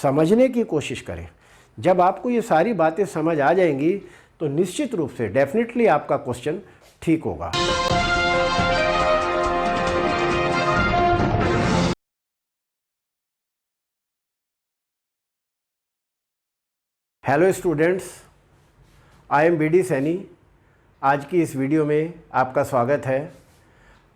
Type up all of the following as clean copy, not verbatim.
समझने की कोशिश करें। जब आपको ये सारी बातें समझ आ जाएंगी तो निश्चित रूप से डेफिनेटली आपका क्वेश्चन ठीक होगा। Hello students, I am BD Saini. आज की इस वीडियो में आपका स्वागत है।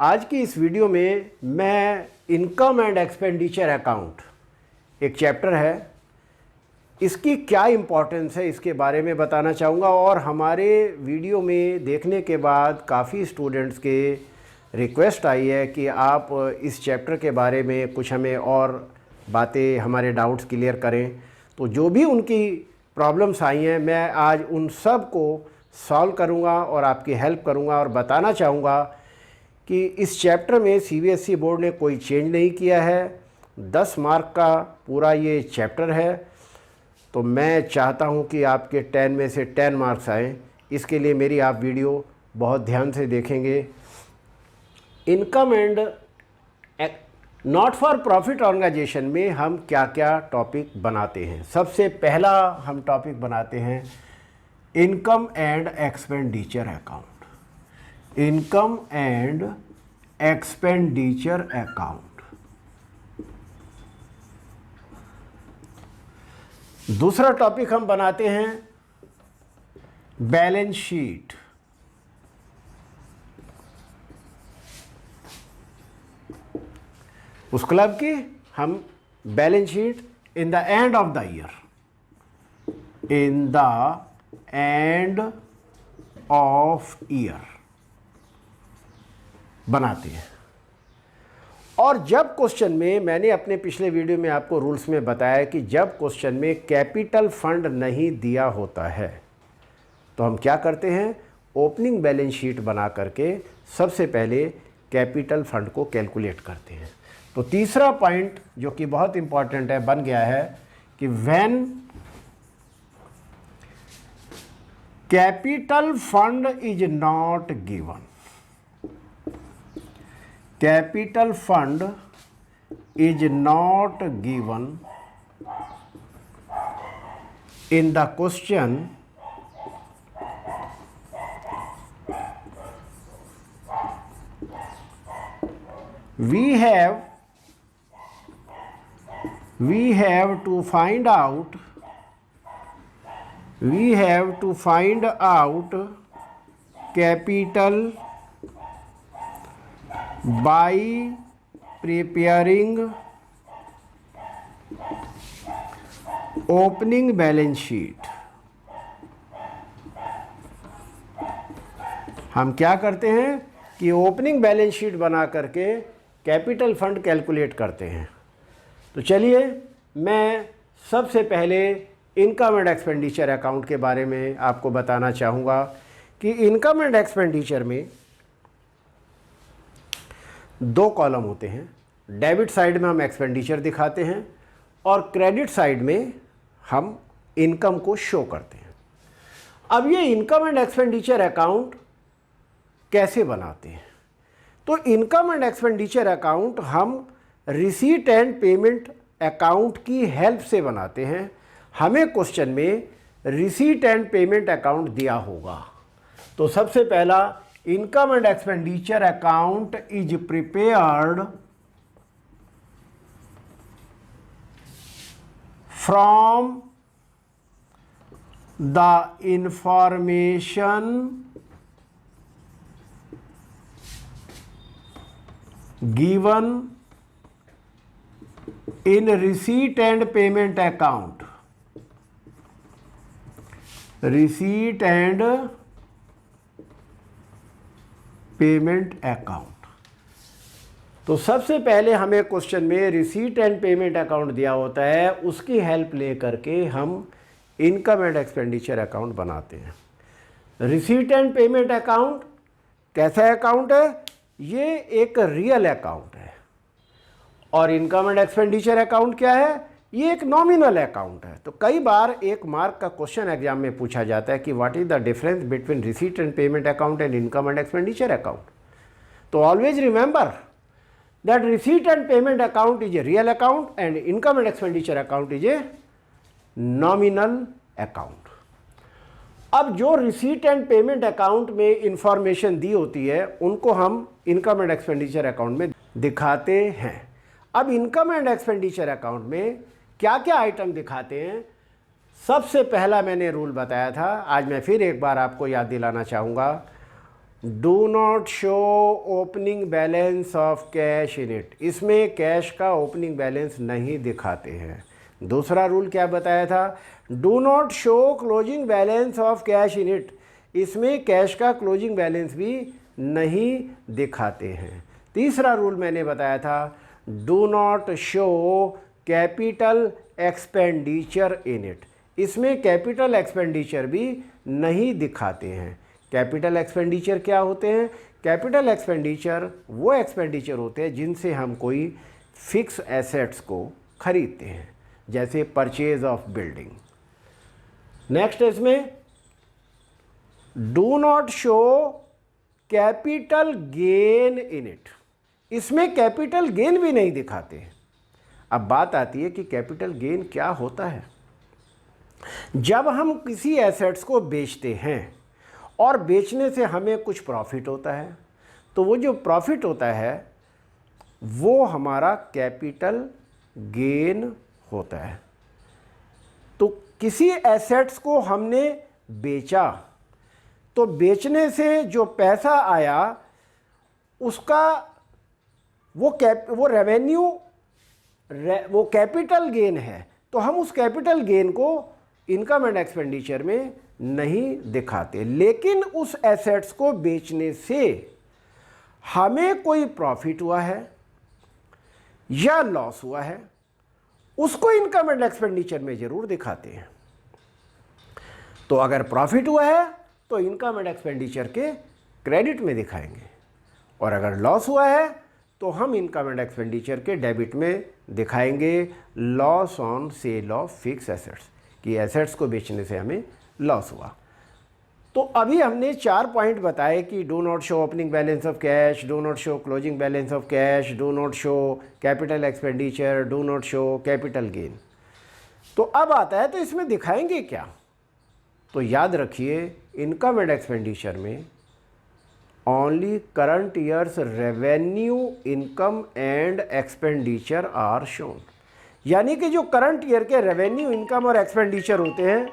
आज की इस वीडियो में मैं इनकम एंड एक्सपेंडिचर अकाउंट, एक चैप्टर है, इसकी क्या इम्पोर्टेंस है इसके बारे में बताना चाहूँगा। और हमारे वीडियो में देखने के बाद काफ़ी स्टूडेंट्स के रिक्वेस्ट आई है कि आप इस चैप्टर के बारे में कुछ हमें और बातें, हमारे डाउट्स क्लियर करें। तो जो भी उनकी प्रॉब्लम्स आई हैं, मैं आज उन सब को सॉल्व करूंगा और आपकी हेल्प करूंगा और बताना चाहूँगा कि इस चैप्टर में CBSE बोर्ड ने कोई चेंज नहीं किया है। 10 मार्क का पूरा ये चैप्टर है। तो मैं चाहता हूं कि आपके 10 में से 10 मार्क्स आएँ। इसके लिए मेरी आप वीडियो बहुत ध्यान से देखेंगे। Income and not for profit organisation में हम क्या क्या टॉपिक बनाते हैं। सबसे पहला हम टॉपिक बनाते हैं income and expenditure account. Income and expenditure account. दूसरा टॉपिक हम बनाते हैं बैलेंस शीट। उस क्लब की हम balance sheet in the end of the year, in the end of year बनाते हैं। और जब क्वेश्चन में, मैंने अपने पिछले वीडियो में आपको रूल्स में बताया कि जब क्वेश्चन में कैपिटल फंड नहीं दिया होता है तो हम क्या करते हैं, ओपनिंग बैलेंस शीट बना करके सबसे पहले कैपिटल फंड को कैलकुलेट करते हैं। तो तीसरा पॉइंट जो कि बहुत इंपॉर्टेंट है बन गया है कि when capital fund is not given, capital fund is not given in the question, we have to find out capital by preparing opening balance sheet। हम क्या करते हैं कि ओपनिंग बैलेंस शीट बना करके कैपिटल फंड कैलकुलेट करते हैं। तो चलिए मैं सबसे पहले इनकम एंड एक्सपेंडिचर अकाउंट के बारे में आपको बताना चाहूँगा कि इनकम एंड एक्सपेंडिचर में 2 कॉलम होते हैं। डेबिट साइड में हम एक्सपेंडिचर दिखाते हैं और क्रेडिट साइड में हम इनकम को शो करते हैं। अब ये इनकम एंड एक्सपेंडिचर अकाउंट कैसे बनाते हैं? तो इनकम एंड एक्सपेंडिचर अकाउंट हम रिसीट एंड पेमेंट अकाउंट की हेल्प से बनाते हैं। हमें क्वेश्चन में रिसीट एंड पेमेंट अकाउंट दिया होगा। तो सबसे पहला income and expenditure account is prepared from the information given in receipt and payment account, receipt and payment account। तो सबसे पहले हमें क्वेश्चन में रिसीट एंड पेमेंट अकाउंट दिया होता है, उसकी हेल्प ले करके हम इनकम एंड एक्सपेंडिचर अकाउंट बनाते हैं। रिसीट एंड पेमेंट अकाउंट कैसा अकाउंट है? ये एक रियल अकाउंट है। और इनकम एंड एक्सपेंडिचर अकाउंट क्या है? ये एक नॉमिनल अकाउंट है। तो कई बार 1 मार्क का क्वेश्चन एग्जाम में पूछा जाता है कि what is the difference between receipt and payment account and income and expenditure account. तो always remember that receipt and payment account is a real account and income and expenditure account is a nominal account. अब जो receipt and payment account में information दी होती है उनको हम income and expenditure account में दिखाते हैं। अब इनकम एंड एक्सपेंडिचर अकाउंट में क्या क्या आइटम दिखाते हैं, सबसे पहला मैंने रूल बताया था, आज मैं फिर एक बार आपको याद दिलाना चाहूँगा। Do not show opening balance of cash in it, इसमें कैश का ओपनिंग बैलेंस नहीं दिखाते हैं। दूसरा रूल क्या बताया था, do not show closing balance of cash in it, इसमें कैश का क्लोजिंग बैलेंस भी नहीं दिखाते हैं। तीसरा रूल मैंने बताया था, do not show capital expenditure in it, इसमें कैपिटल एक्सपेंडिचर भी नहीं दिखाते हैं। कैपिटल एक्सपेंडिचर क्या होते हैं, कैपिटल एक्सपेंडिचर वो एक्सपेंडिचर होते हैं जिनसे हम कोई फिक्स एसेट्स को खरीदते हैं, जैसे परचेज ऑफ बिल्डिंग। नेक्स्ट इसमें do not show capital gain in it, इसमें कैपिटल गेन भी नहीं दिखाते। अब बात आती है कि कैपिटल गेन क्या होता है। जब हम किसी एसेट्स को बेचते हैं और बेचने से हमें कुछ प्रॉफिट होता है, तो वो जो प्रॉफिट होता है वो हमारा कैपिटल गेन होता है। तो किसी एसेट्स को हमने बेचा तो बेचने से जो पैसा आया उसका वो रेवेन्यू वो कैपिटल गेन है, तो हम उस कैपिटल गेन को इनकम एंड एक्सपेंडिचर में नहीं दिखाते। लेकिन उस एसेट्स को बेचने से हमें कोई प्रॉफिट हुआ है या लॉस हुआ है, उसको इनकम एंड एक्सपेंडिचर में ज़रूर दिखाते हैं। तो अगर प्रॉफिट हुआ है तो इनकम एंड एक्सपेंडिचर के क्रेडिट में दिखाएंगे, और अगर लॉस हुआ है तो हम इनकम एंड एक्सपेंडिचर के डेबिट में दिखाएंगे। Loss on sale of fix assets, कि एसेट्स को बेचने से हमें लॉस हुआ। तो अभी हमने 4 पॉइंट बताए कि do not show opening balance of cash, do not show closing balance of cash, do not show capital expenditure, do not show capital gain. तो अब आता है तो इसमें दिखाएंगे क्या। तो याद रखिए, इनकम एंड एक्सपेंडिचर में only current year's revenue, income and expenditure are shown, यानी कि जो करंट ईयर के रेवेन्यू, इनकम और एक्सपेंडिचर होते हैं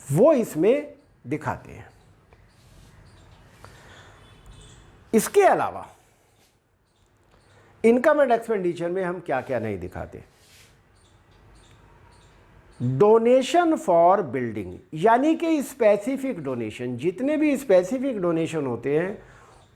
वो इसमें दिखाते हैं। इसके अलावा इनकम एंड एक्सपेंडिचर में हम क्या क्या नहीं दिखाते, डोनेशन फॉर बिल्डिंग, यानी कि स्पेसिफिक डोनेशन, जितने भी स्पेसिफिक डोनेशन होते हैं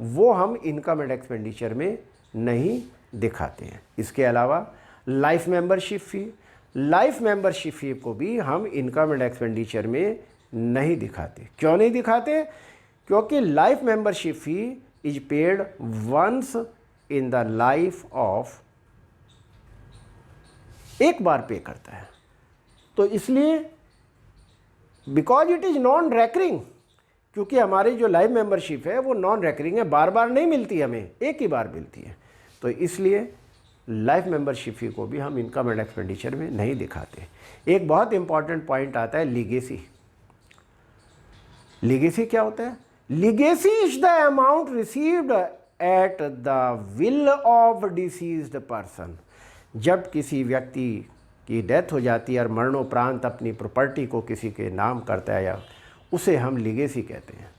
वो हम इनकम एंड एक्सपेंडिचर में नहीं दिखाते हैं। इसके अलावा लाइफ मेंबरशिप फी, लाइफ मेंबरशिप फी को भी हम इनकम एंड एक्सपेंडिचर में नहीं दिखाते। क्यों नहीं दिखाते, क्योंकि life membership fee is paid once in the life of, एक बार पे करता है, तो इसलिए because it is non recurring, क्योंकि हमारी जो लाइफ मेंबरशिप है वो नॉन रेकरिंग है, बार बार नहीं मिलती, हमें एक ही बार मिलती है, तो इसलिए लाइफ मेंबरशिप फी को भी हम इनकम एंड एक्सपेंडिचर में नहीं दिखाते। एक बहुत इंपॉर्टेंट पॉइंट आता है लीगेसी। लीगेसी क्या होता है, legacy is the amount received at the will of deceased person. जब किसी व्यक्ति की डेथ हो जाती है और मरणोपरांत अपनी प्रॉपर्टी को किसी के नाम करता है, या उसे हम लीगेसी कहते हैं।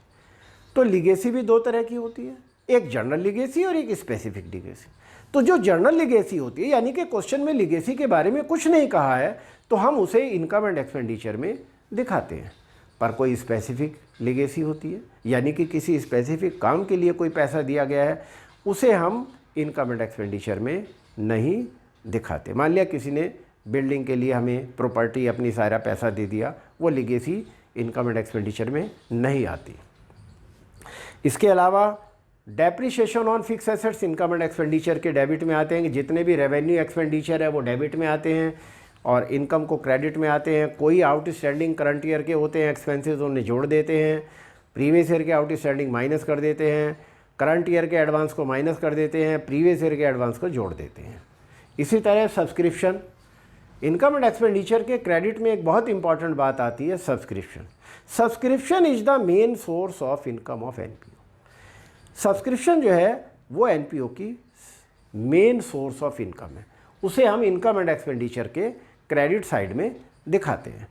तो लीगेसी भी 2 तरह की होती है, एक जनरल लीगेसी और एक स्पेसिफिक लीगेसी। तो जो जनरल लीगेसी होती है, यानी कि क्वेश्चन में लीगेसी के बारे में कुछ नहीं कहा है, तो हम उसे इनकम एंड एक्सपेंडिचर में दिखाते हैं। पर कोई स्पेसिफिक लीगेसी होती है, यानी कि किसी स्पेसिफिक काम के लिए कोई पैसा दिया गया है, उसे हम इनकम एंड एक्सपेंडिचर में नहीं दिखाते। मान लिया किसी ने बिल्डिंग के लिए हमें प्रॉपर्टी अपनी सारा पैसा दे दिया, वो लीगेसी इनकम एंड एक्सपेंडिचर में नहीं आती। इसके अलावा depreciation on fix assets income and expenditure के डेबिट में आते हैं। जितने भी रेवेन्यू एक्सपेंडिचर है वो डेबिट में आते हैं और इनकम को क्रेडिट में आते हैं। कोई आउटस्टैंडिंग करंट ईयर के होते हैं एक्सपेंसेस, उन्हें जोड़ देते हैं। प्रीवियस ईयर के आउटस्टैंडिंग माइनस कर देते हैं, करंट ईयर के एडवांस को माइनस कर देते हैं, प्रीवियस ईयर के एडवांस को जोड़ देते हैं। इसी तरह सब्सक्रिप्शन, इनकम एंड एक्सपेंडिचर के क्रेडिट में एक बहुत इंपॉर्टेंट बात आती है subscription. Subscription is the main source of income of NPO. Subscription जो है वो एनपीओ की मेन सोर्स ऑफ इनकम है, उसे हम इनकम एंड एक्सपेंडिचर के क्रेडिट साइड में दिखाते हैं।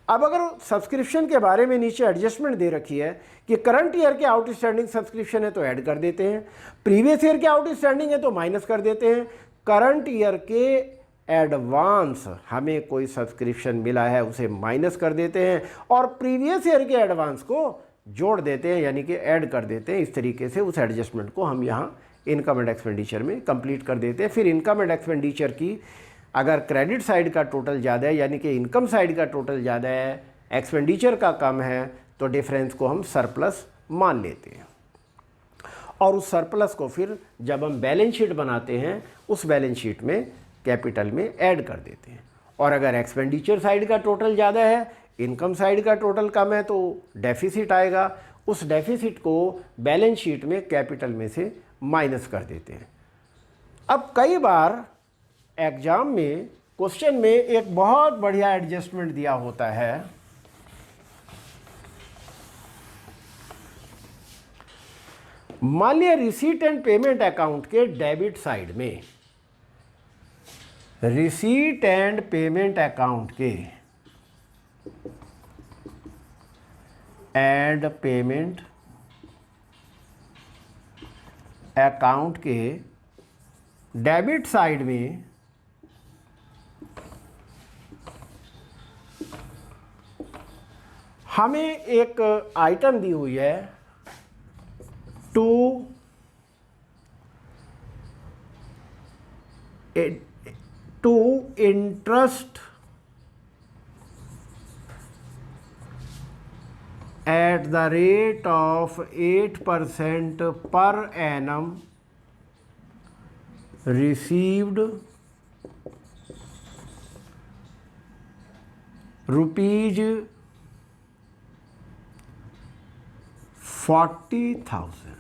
अब अगर सब्सक्रिप्शन के बारे में नीचे एडजस्टमेंट दे रखी है कि करंट ईयर के आउटस्टैंडिंग सब्सक्रिप्शन है तो ऐड कर देते हैं, प्रीवियस ईयर के आउटस्टैंडिंग है तो माइनस कर देते हैं, करंट ईयर के एडवांस हमें कोई सब्सक्रिप्शन मिला है उसे माइनस कर देते हैं और प्रीवियस ईयर के एडवांस को जोड़ देते हैं, यानी कि ऐड कर देते हैं। इस तरीके से उस एडजस्टमेंट को हम यहाँ इनकम एंड एक्सपेंडिचर में कंप्लीट कर देते हैं। फिर इनकम एंड एक्सपेंडिचर की अगर क्रेडिट साइड का टोटल ज़्यादा है, यानी कि इनकम साइड का टोटल ज़्यादा है, एक्सपेंडिचर का कम है, तो डिफरेंस को हम सरप्लस मान लेते हैं और उस सरप्लस को फिर जब हम बैलेंस शीट बनाते हैं उस बैलेंस शीट में कैपिटल में ऐड कर देते हैं। और अगर एक्सपेंडिचर साइड का टोटल ज़्यादा है, इनकम साइड का टोटल कम है, तो डेफिसिट आएगा, उस डेफिसिट को बैलेंस शीट में कैपिटल में से माइनस कर देते हैं। अब कई बार एग्जाम में क्वेश्चन में एक बहुत बढ़िया एडजस्टमेंट दिया होता है, मान लिया रिसीट एंड पेमेंट अकाउंट के डेबिट साइड में, रिसीट एंड पेमेंट अकाउंट के एंड पेमेंट अकाउंट के डेबिट साइड में हमें एक आइटम दी हुई है to interest at the rate of 8% per annum received rupees 40,000।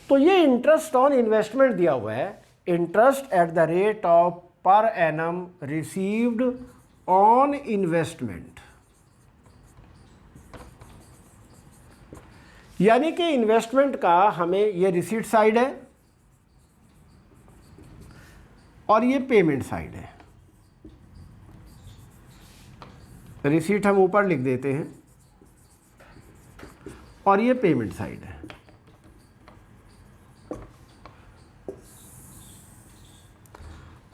तो ये इंटरेस्ट ऑन इन्वेस्टमेंट दिया हुआ है, interest at the rate of per annum received on investment, यानी कि इन्वेस्टमेंट का हमें ये रिसीट साइड है और ये पेमेंट साइड है। रिसीट हम ऊपर लिख देते हैं और ये पेमेंट साइड है।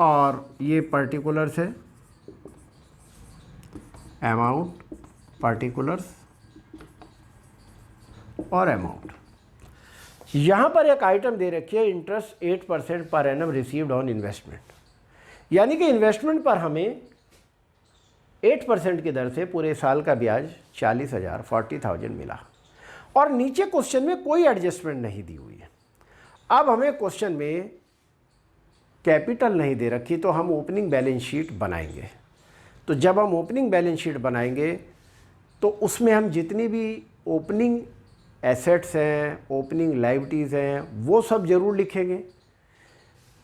और ये पर्टिकुलर्स है, अमाउंट, पर्टिकुलर्स और अमाउंट। यहाँ पर एक आइटम दे रखी है interest 8% per annum received on investment, यानी कि इन्वेस्टमेंट पर हमें 8% की दर से पूरे साल का ब्याज 40,000 मिला और नीचे क्वेश्चन में कोई एडजस्टमेंट नहीं दी हुई है। अब हमें क्वेश्चन में कैपिटल नहीं दे रखी तो हम ओपनिंग बैलेंस शीट बनाएंगे। तो जब हम ओपनिंग बैलेंस शीट बनाएंगे तो उसमें हम जितनी भी ओपनिंग एसेट्स हैं, ओपनिंग लायबिलिटीज़ हैं, वो सब ज़रूर लिखेंगे।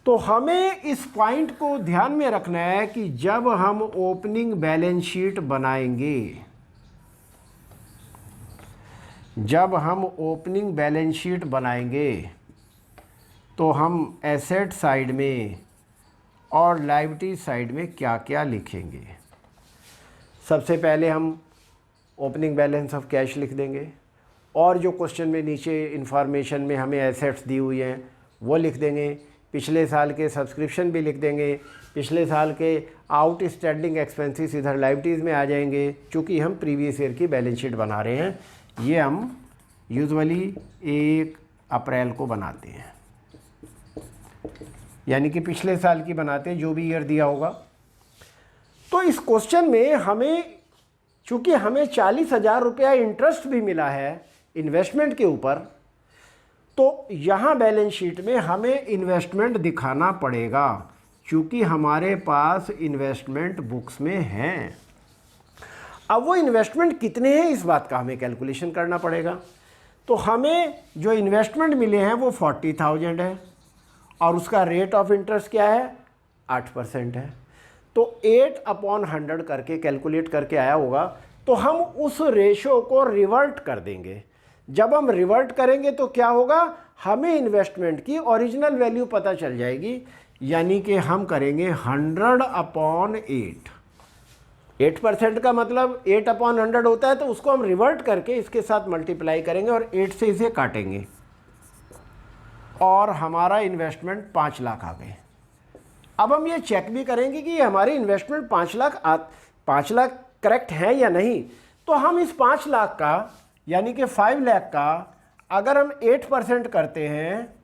तो हमें इस पॉइंट को ध्यान में रखना है कि जब हम ओपनिंग बैलेंस शीट बनाएंगे, जब हम ओपनिंग बैलेंस शीट बनाएंगे तो हम एसेट साइड में और लायबिलिटी साइड में क्या क्या लिखेंगे। सबसे पहले हम ओपनिंग बैलेंस ऑफ कैश लिख देंगे और जो क्वेश्चन में नीचे इन्फॉर्मेशन में हमें एसेट्स दी हुई हैं वो लिख देंगे। पिछले साल के सब्सक्रिप्शन भी लिख देंगे, पिछले साल के आउटस्टैंडिंग एक्सपेंसेस इधर लायबिलिटीज़ में आ जाएंगे। चूँकि हम प्रीवियस ईयर की बैलेंस शीट बना रहे हैं, ये हम यूजुअली 1 अप्रैल को बनाते हैं, यानी कि पिछले साल की बनाते हैं जो भी ईयर दिया होगा। तो इस क्वेश्चन में हमें, चूँकि हमें 40,000 रुपया इंटरेस्ट भी मिला है इन्वेस्टमेंट के ऊपर, तो यहाँ बैलेंस शीट में हमें इन्वेस्टमेंट दिखाना पड़ेगा क्योंकि हमारे पास इन्वेस्टमेंट बुक्स में हैं। अब वो इन्वेस्टमेंट कितने हैं इस बात का हमें कैलकुलेशन करना पड़ेगा। तो हमें जो इन्वेस्टमेंट मिले हैं वो 40,000 है और उसका रेट ऑफ इंटरेस्ट क्या है, 8% है। तो 8/100 करके कैलकुलेट करके आया होगा। तो हम उस रेशो को रिवर्ट कर देंगे। जब हम रिवर्ट करेंगे तो क्या होगा, हमें इन्वेस्टमेंट की ओरिजिनल वैल्यू पता चल जाएगी। यानी कि हम करेंगे 100/8। 8% का मतलब 8/100 होता है, तो उसको हम रिवर्ट करके इसके साथ मल्टीप्लाई करेंगे और 8 से इसे काटेंगे और हमारा इन्वेस्टमेंट 5 लाख आ गए। अब हम ये चेक भी करेंगे कि हमारी इन्वेस्टमेंट 5 लाख करेक्ट है या नहीं। तो हम इस 5 लाख का यानी कि 5 लाख का अगर हम 8% करते हैं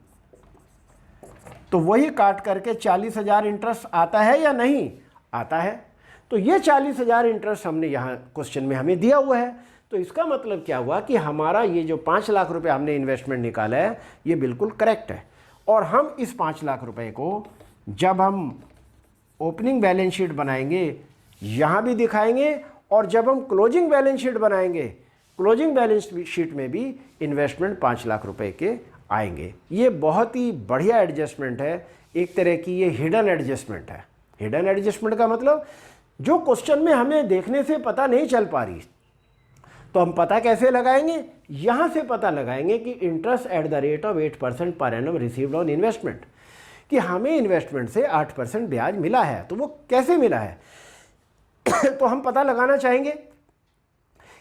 तो वही काट करके 40,000 इंटरेस्ट आता है या नहीं आता है। तो ये 40,000 इंटरेस्ट हमने यहाँ क्वेश्चन में हमें दिया हुआ है। तो इसका मतलब क्या हुआ कि हमारा ये जो 5 लाख रुपए हमने इन्वेस्टमेंट निकाला है ये बिल्कुल करेक्ट है। और हम इस 5 लाख रुपए को जब हम ओपनिंग बैलेंस शीट बनाएंगे यहाँ भी दिखाएंगे, और जब हम क्लोजिंग बैलेंस शीट बनाएंगे क्लोजिंग बैलेंस शीट में भी इन्वेस्टमेंट 5 लाख रुपए के आएंगे। ये बहुत ही बढ़िया एडजस्टमेंट है, एक तरह की ये हिडन एडजस्टमेंट है। हिडन एडजस्टमेंट का मतलब जो क्वेश्चन में हमें देखने से पता नहीं चल पा रही, तो हम पता कैसे लगाएंगे, यहाँ से पता लगाएंगे कि interest at the rate of 8% per annum received on investment, कि हमें इन्वेस्टमेंट से 8% ब्याज मिला है। तो वो कैसे मिला है तो हम पता लगाना चाहेंगे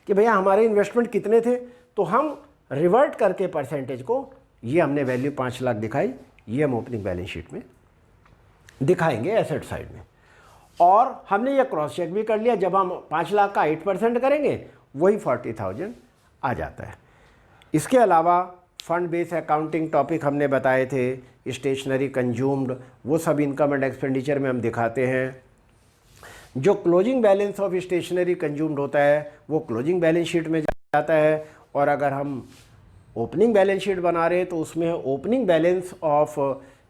कि भैया हमारे इन्वेस्टमेंट कितने थे। तो हम रिवर्ट करके परसेंटेज को, ये हमने वैल्यू 5 लाख दिखाई, ये हम ओपनिंग बैलेंस शीट में दिखाएंगे एसेट साइड में। और हमने ये क्रॉस चेक भी कर लिया, जब हम 5 लाख का 8% करेंगे वही 40,000 आ जाता है। इसके अलावा फंड बेस अकाउंटिंग टॉपिक हमने बताए थे, स्टेशनरी कंज्यूम्ड, वो सब इनकम एंड एक्सपेंडिचर में हम दिखाते हैं। जो closing balance of stationery consumed होता है वो क्लोजिंग बैलेंस शीट में जाता है। और अगर हम ओपनिंग बैलेंस शीट बना रहे हैं तो उसमें opening balance of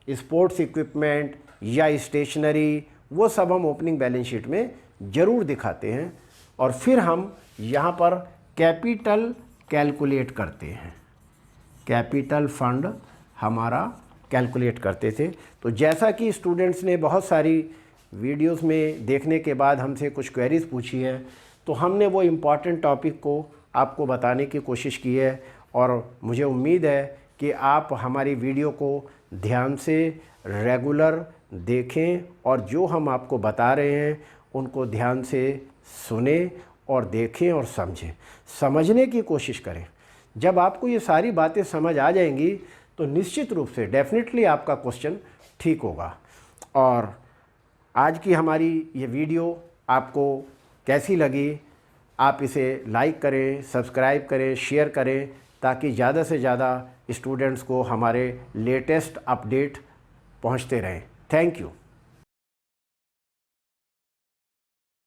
sports equipment या स्टेशनरी, वो सब हम ओपनिंग बैलेंस शीट में ज़रूर दिखाते हैं। और फिर हम यहाँ पर कैपिटल कैलकुलेट करते हैं, कैपिटल फंड हमारा कैलकुलेट करते थे। तो जैसा कि स्टूडेंट्स ने बहुत सारी वीडियोस में देखने के बाद हमसे कुछ क्वेरीज़ पूछी है, तो हमने वो इम्पॉर्टेंट टॉपिक को आपको बताने की कोशिश की है। और मुझे उम्मीद है कि आप हमारी वीडियो को ध्यान से रेगुलर देखें और जो हम आपको बता रहे हैं उनको ध्यान से सुने और देखें और समझें, समझने की कोशिश करें। जब आपको ये सारी बातें समझ आ जाएंगी तो निश्चित रूप से डेफिनेटली आपका क्वेश्चन ठीक होगा। और आज की हमारी ये वीडियो आपको कैसी लगी, आप इसे लाइक करें, सब्सक्राइब करें, शेयर करें, ताकि ज़्यादा से ज़्यादा स्टूडेंट्स को हमारे लेटेस्ट अपडेट पहुंचते रहें। Thank you.